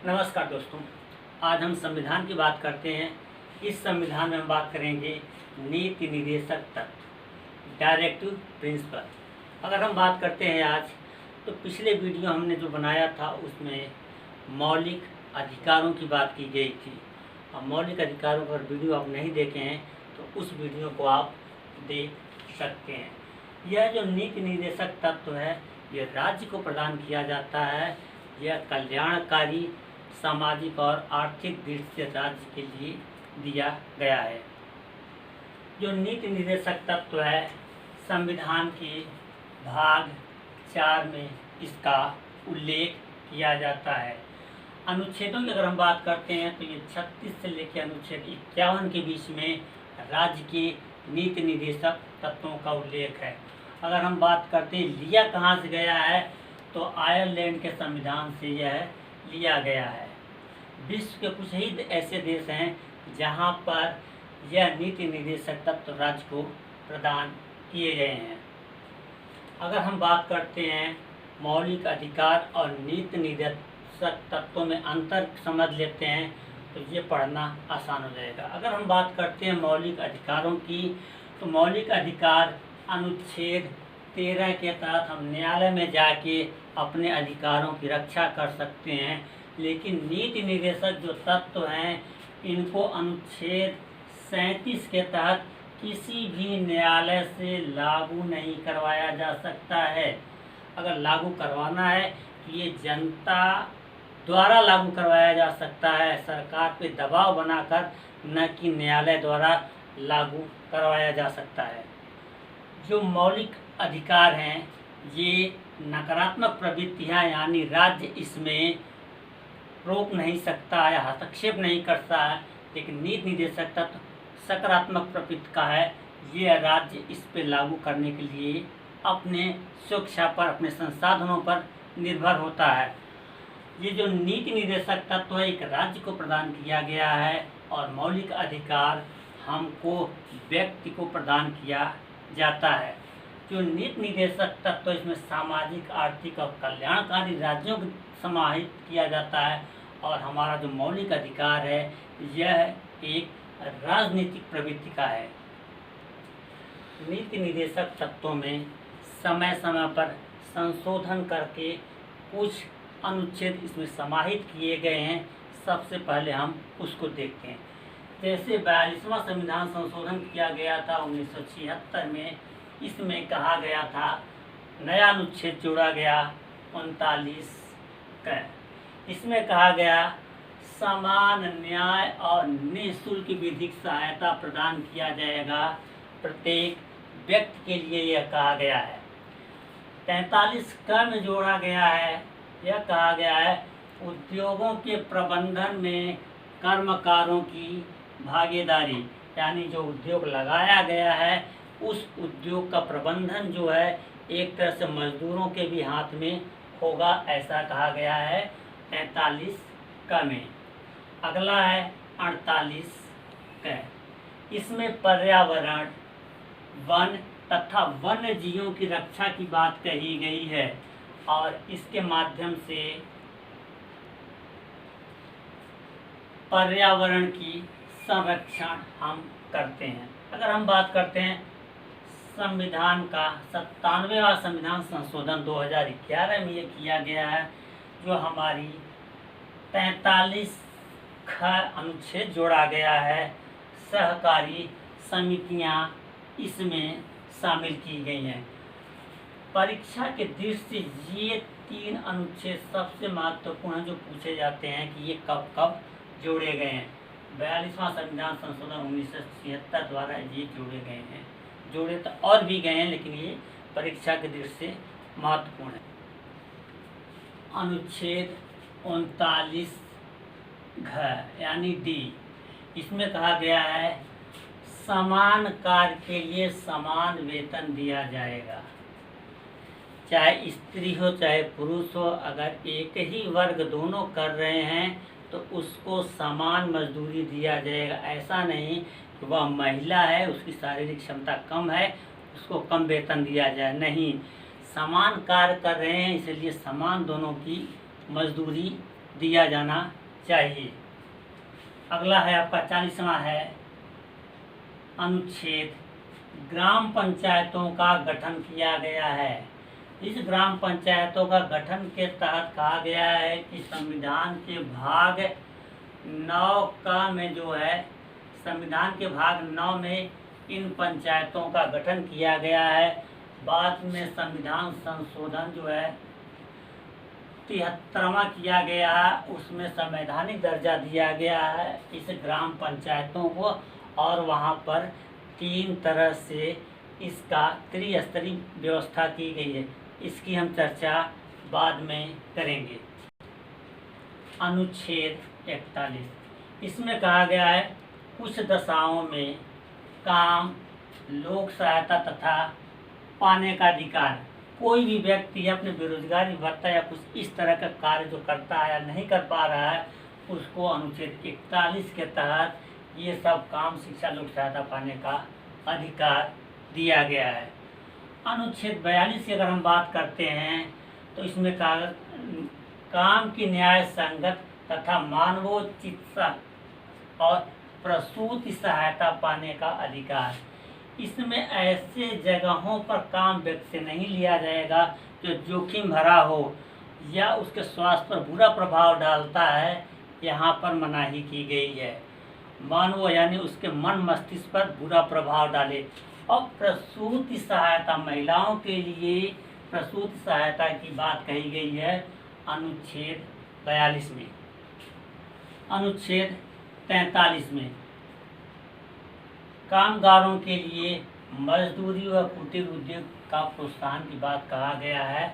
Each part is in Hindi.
नमस्कार दोस्तों, आज हम संविधान की बात करते हैं। इस संविधान में हम बात करेंगे नीति निर्देशक तत्व, डायरेक्टिव प्रिंसिपल। अगर हम बात करते हैं आज, तो पिछले वीडियो हमने जो बनाया था उसमें मौलिक अधिकारों की बात की गई थी। अब मौलिक अधिकारों पर वीडियो आप नहीं देखे हैं तो उस वीडियो को आप देख सकते हैं। यह जो नीति निर्देशक तत्व है, यह राज्य को प्रदान किया जाता है। यह कल्याणकारी, सामाजिक और आर्थिक दृष्टि से राज्य के लिए दिया गया है। जो नीति निर्देशक तत्व है, संविधान के भाग 4 में इसका उल्लेख किया जाता है। अनुच्छेदों की अगर हम बात करते हैं तो ये 36 से लेकर अनुच्छेद 51 के बीच में राज्य के नीति निर्देशक तत्वों का उल्लेख है। अगर हम बात करते हैं लिया कहाँ से गया है, तो आयरलैंड के संविधान से यह लिया गया है। विश्व के कुछ ही ऐसे देश हैं जहां पर यह नीति निर्देशक तत्व राज्य को प्रदान किए गए हैं। अगर हम बात करते हैं मौलिक अधिकार और नीति निर्देशक तत्वों में अंतर समझ लेते हैं तो ये पढ़ना आसान हो जाएगा। अगर हम बात करते हैं मौलिक अधिकारों की, तो मौलिक अधिकार अनुच्छेद 13 के तहत हम न्यायालय में जाके अपने अधिकारों की रक्षा कर सकते हैं। लेकिन नीति निर्देशक जो तत्व हैं, इनको अनुच्छेद 37 के तहत किसी भी न्यायालय से लागू नहीं करवाया जा सकता है। अगर लागू करवाना है तो ये जनता द्वारा लागू करवाया जा सकता है, सरकार पे दबाव बनाकर, न कि न्यायालय द्वारा लागू करवाया जा सकता है। जो मौलिक अधिकार हैं, ये नकारात्मक प्रवृत्तियाँ, यानी राज्य इसमें रोक नहीं सकता है, हस्तक्षेप नहीं करता है। लेकिन नीति निर्देशक तत्व सकारात्मक प्रवृत्ति का है। ये राज्य इस पे लागू करने के लिए अपने सुरक्षा पर, अपने संसाधनों पर निर्भर होता है। ये जो नीति निर्देशक तत्व है, एक राज्य को प्रदान किया गया है और मौलिक अधिकार हमको, व्यक्ति को प्रदान किया जाता है। जो नीति निर्देशक तत्व, इसमें सामाजिक, आर्थिक और कल्याणकारी राज्यों को समाहित किया जाता है। और हमारा जो मौलिक अधिकार है, यह एक राजनीतिक प्रवृत्ति का है। नीति निर्देशक तत्वों में समय समय पर संशोधन करके कुछ अनुच्छेद इसमें समाहित किए गए हैं। सबसे पहले हम उसको देखते हैं। जैसे 42वां संविधान संशोधन किया गया था 1976 में। इसमें कहा गया था, नया अनुच्छेद जोड़ा गया 39 का। इसमें कहा गया, समान न्याय और निःशुल्क विधिक सहायता प्रदान किया जाएगा प्रत्येक व्यक्ति के लिए, यह कहा गया है। 43 का में जोड़ा गया है, यह कहा गया है, उद्योगों के प्रबंधन में कर्मकारों की भागीदारी, यानी जो उद्योग लगाया गया है उस उद्योग का प्रबंधन जो है एक तरह से मजदूरों के भी हाथ में होगा, ऐसा कहा गया है 43 का में। अगला है 48 का। इसमें पर्यावरण, वन तथा वन्य जीवों की रक्षा की बात कही गई है और इसके माध्यम से पर्यावरण की संरक्षण हम करते हैं। अगर हम बात करते हैं संविधान का 97वां संविधान संशोधन 2011 में ये किया गया है, जो हमारी 43 ख अनुच्छेद जोड़ा गया है। सहकारी समितियां इसमें शामिल की गई हैं। परीक्षा के दृष्टि से ये 3 अनुच्छेद सबसे महत्वपूर्ण हैं, जो पूछे जाते हैं कि ये कब कब जोड़े गए हैं। 42वां संविधान संशोधन 1976 द्वारा ये जोड़े गए हैं। जोड़े तो और भी गए हैं, लेकिन ये परीक्षा के दृष्टि से महत्वपूर्ण है। अनुच्छेद 39 घ यानी डी, इसमें कहा गया है, समान कार्य के लिए समान वेतन दिया जाएगा, चाहे स्त्री हो चाहे पुरुष हो। अगर एक ही वर्ग दोनों कर रहे हैं तो उसको समान मजदूरी दिया जाएगा। ऐसा नहीं कि वह महिला है, उसकी शारीरिक क्षमता कम है, उसको कम वेतन दिया जाए, नहीं। समान कार्य कर रहे हैं, इसलिए समान दोनों की मजदूरी दिया जाना चाहिए। अगला है आपका 40वां है अनुच्छेद, ग्राम पंचायतों का गठन किया गया है। इस ग्राम पंचायतों का गठन के तहत कहा गया है कि संविधान के भाग 9 का में जो है, संविधान के भाग 9 में इन पंचायतों का गठन किया गया है। बाद में संविधान संशोधन जो है 73वां किया गया है, उसमें संवैधानिक दर्जा दिया गया है इस ग्राम पंचायतों को, और वहाँ पर 3 तरह से इसका त्रिस्तरीय व्यवस्था की गई है। इसकी हम चर्चा बाद में करेंगे। अनुच्छेद 41, इसमें कहा गया है कुछ दशाओं में काम, लोक सहायता तथा पाने का अधिकार, कोई भी व्यक्ति अपने बेरोजगारी भत्ता या कुछ इस तरह का कार्य जो करता है या नहीं कर पा रहा है, उसको अनुच्छेद 41 के तहत ये सब काम, शिक्षा, लोक सहायता पाने का अधिकार दिया गया है। अनुच्छेद 42 की अगर हम बात करते हैं तो इसमें काम की न्याय संगत तथा मानवोचित और प्रसूति सहायता पाने का अधिकार। इसमें ऐसे जगहों पर काम व्यक्ति से नहीं लिया जाएगा जो जोखिम भरा हो या उसके स्वास्थ्य पर बुरा प्रभाव डालता है, यहाँ पर मनाही की गई है। मानव यानी उसके मन मस्तिष्क पर बुरा प्रभाव डाले। और प्रसूति सहायता, महिलाओं के लिए प्रसूति सहायता की बात कही गई है अनुच्छेद 42 में। अनुच्छेद 43 में कामगारों के लिए मजदूरी व कुटीर उद्योग का प्रोत्साहन की बात कहा गया है।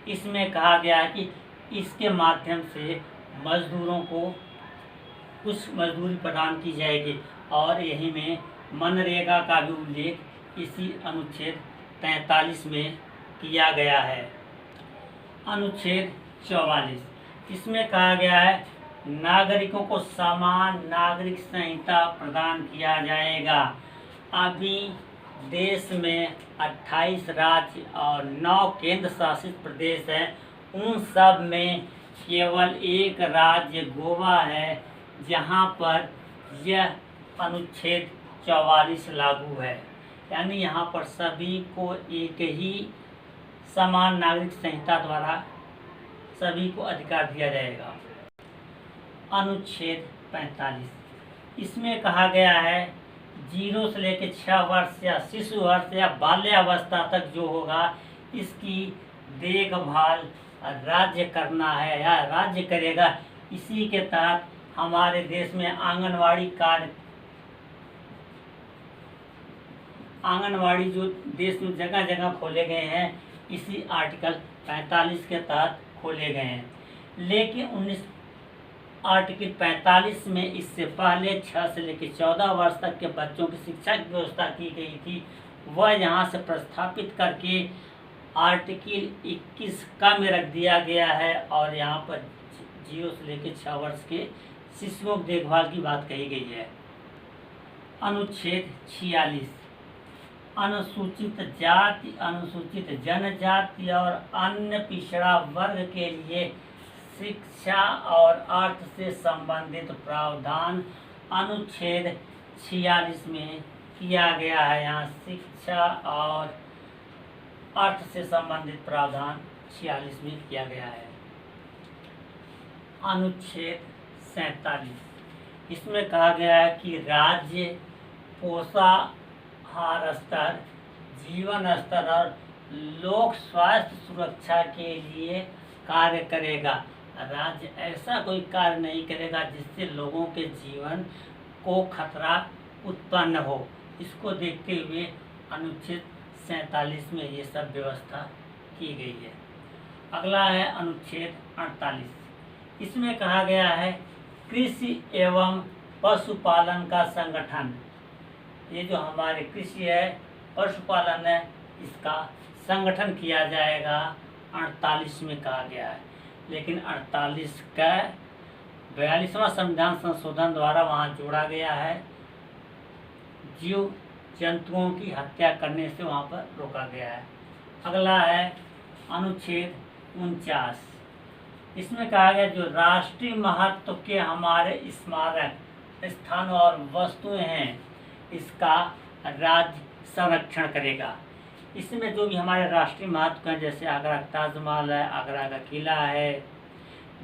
इसमें कहा गया है कि इसके माध्यम से मजदूरों को कुछ मजदूरी प्रदान की जाएगी, और यही में मनरेगा का भी उल्लेख इसी अनुच्छेद 43 में किया गया है। अनुच्छेद 44, इसमें कहा गया है नागरिकों को समान नागरिक संहिता प्रदान किया जाएगा। अभी देश में 28 राज्य और 9 केंद्र शासित प्रदेश हैं। उन सब में केवल एक राज्य गोवा है जहाँ पर यह अनुच्छेद 44 लागू है। यानी यहाँ पर सभी को एक ही समान नागरिक संहिता द्वारा सभी को अधिकार दिया जाएगा। अनुच्छेद 45, इसमें कहा गया है 0 से लेकर 6 वर्ष या शिशु वर्ष या बाल्यावस्था तक जो होगा, इसकी देखभाल राज्य करना है या राज्य करेगा। इसी के तहत हमारे देश में आंगनवाड़ी जो देश में जगह जगह खोले गए हैं, इसी आर्टिकल 45 के तहत खोले गए हैं। लेकिन आर्टिकल 45 में इससे पहले 6 से लेकर 14 वर्ष तक के बच्चों की शिक्षा की व्यवस्था की गई थी, वह यहाँ से प्रस्थापित करके आर्टिकल 21 का में रख दिया गया है, और यहाँ पर 0 से लेकर 6 वर्ष के शिशुओं की देखभाल की बात कही गई है। अनुच्छेद 46, अनुसूचित जाति, अनुसूचित जनजाति और अन्य पिछड़ा वर्ग के लिए शिक्षा और अर्थ से संबंधित प्रावधान अनुच्छेद 46 में किया गया है। यहाँ शिक्षा और अर्थ से संबंधित प्रावधान 46 में किया गया है। अनुच्छेद 47, इसमें कहा गया है कि राज्य पोषाहार स्तर, जीवन स्तर और लोक स्वास्थ्य सुरक्षा के लिए कार्य करेगा। राज्य ऐसा कोई कार्य नहीं करेगा जिससे लोगों के जीवन को खतरा उत्पन्न हो। इसको देखते हुए अनुच्छेद 47 में ये सब व्यवस्था की गई है। अगला है अनुच्छेद 48, इसमें कहा गया है कृषि एवं पशुपालन का संगठन। ये जो हमारे कृषि है, पशुपालन है, इसका संगठन किया जाएगा 48 में कहा गया है। लेकिन 48 का 42वां संविधान संशोधन द्वारा वहाँ जोड़ा गया है, जीव जंतुओं की हत्या करने से वहाँ पर रोका गया है। अगला है अनुच्छेद 49, इसमें कहा गया जो राष्ट्रीय महत्व के हमारे स्मारक स्थान और वस्तुएं हैं इसका राज्य संरक्षण करेगा। इसमें जो भी हमारे राष्ट्रीय महत्व हैं जैसे आगरा का ताजमहल है, आगरा का किला है,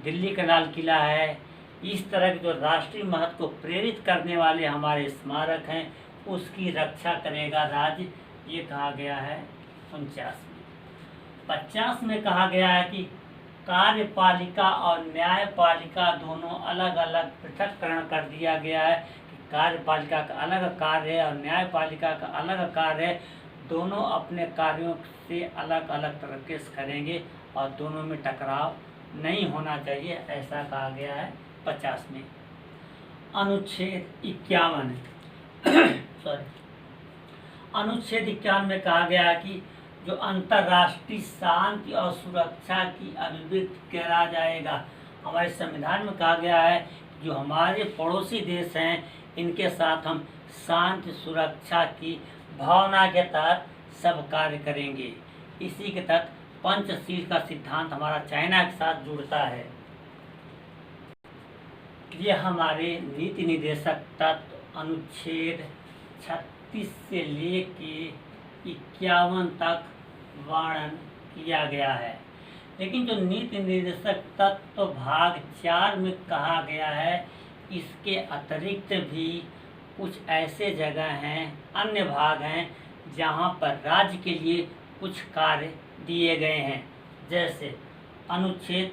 दिल्ली का लाल किला है, इस तरह के जो राष्ट्रीय महत्व को प्रेरित करने वाले हमारे स्मारक हैं उसकी रक्षा करेगा राज्य। ये कहा गया है 49 में। 50 में कहा गया है कि कार्यपालिका और न्यायपालिका दोनों अलग अलग पृथककरण कर दिया गया है कि कार्यपालिका का अलग कार्य है और न्यायपालिका का अलग कार्य है। दोनों अपने कार्यों से अलग अलग तरीके से करेंगे और दोनों में टकराव नहीं होना चाहिए, ऐसा कहा गया है 50 में। अनुच्छेद 51 अनुच्छेद 51 में कहा गया है कि जो अंतर्राष्ट्रीय शांति और सुरक्षा की अभिव्यक्ति करा जाएगा। हमारे संविधान में कहा गया है जो हमारे पड़ोसी देश हैं इनके साथ हम शांति सुरक्षा की भावना के तहत सब कार्य करेंगे। इसी के तहत पंचशील का सिद्धांत हमारा चाइना के साथ जुड़ता है। ये हमारे नीति निर्देशक तत्व अनुच्छेद 36 से लेके 51 तक वर्णन किया गया है। लेकिन जो नीति निर्देशक तत्व भाग 4 में कहा गया है इसके अतिरिक्त भी कुछ ऐसे जगह हैं, अन्य भाग हैं जहाँ पर राज्य के लिए कुछ कार्य दिए गए हैं। जैसे अनुच्छेद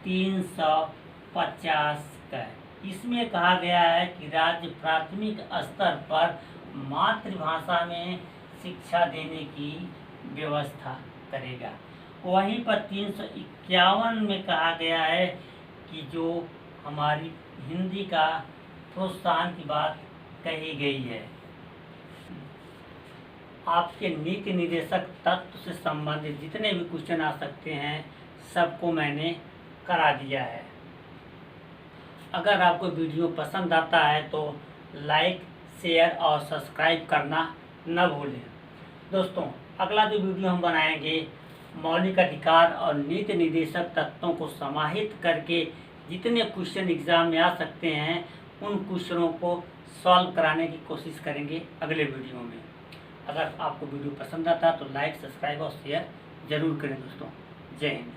350 का इसमें कहा गया है कि राज्य प्राथमिक स्तर पर मातृभाषा में शिक्षा देने की व्यवस्था करेगा। वहीं पर 351 में कहा गया है कि जो हमारी हिंदी का प्रोत्साहन की बात कही गई है। आपके नीति निर्देशक तत्व से संबंधित जितने भी क्वेश्चन आ सकते हैं सबको मैंने करा दिया है। अगर आपको वीडियो पसंद आता है तो लाइक, शेयर और सब्सक्राइब करना न भूलें। दोस्तों, अगला जो वीडियो हम बनाएंगे मौलिक अधिकार और नीति निर्देशक तत्वों को समाहित करके जितने क्वेश्चन एग्जाम में आ सकते हैं उन क्वेश्चनों को सॉल्व कराने की कोशिश करेंगे अगले वीडियो में। अगर आपको वीडियो पसंद आता है तो लाइक, सब्सक्राइब और शेयर जरूर करें दोस्तों। जय हिंद।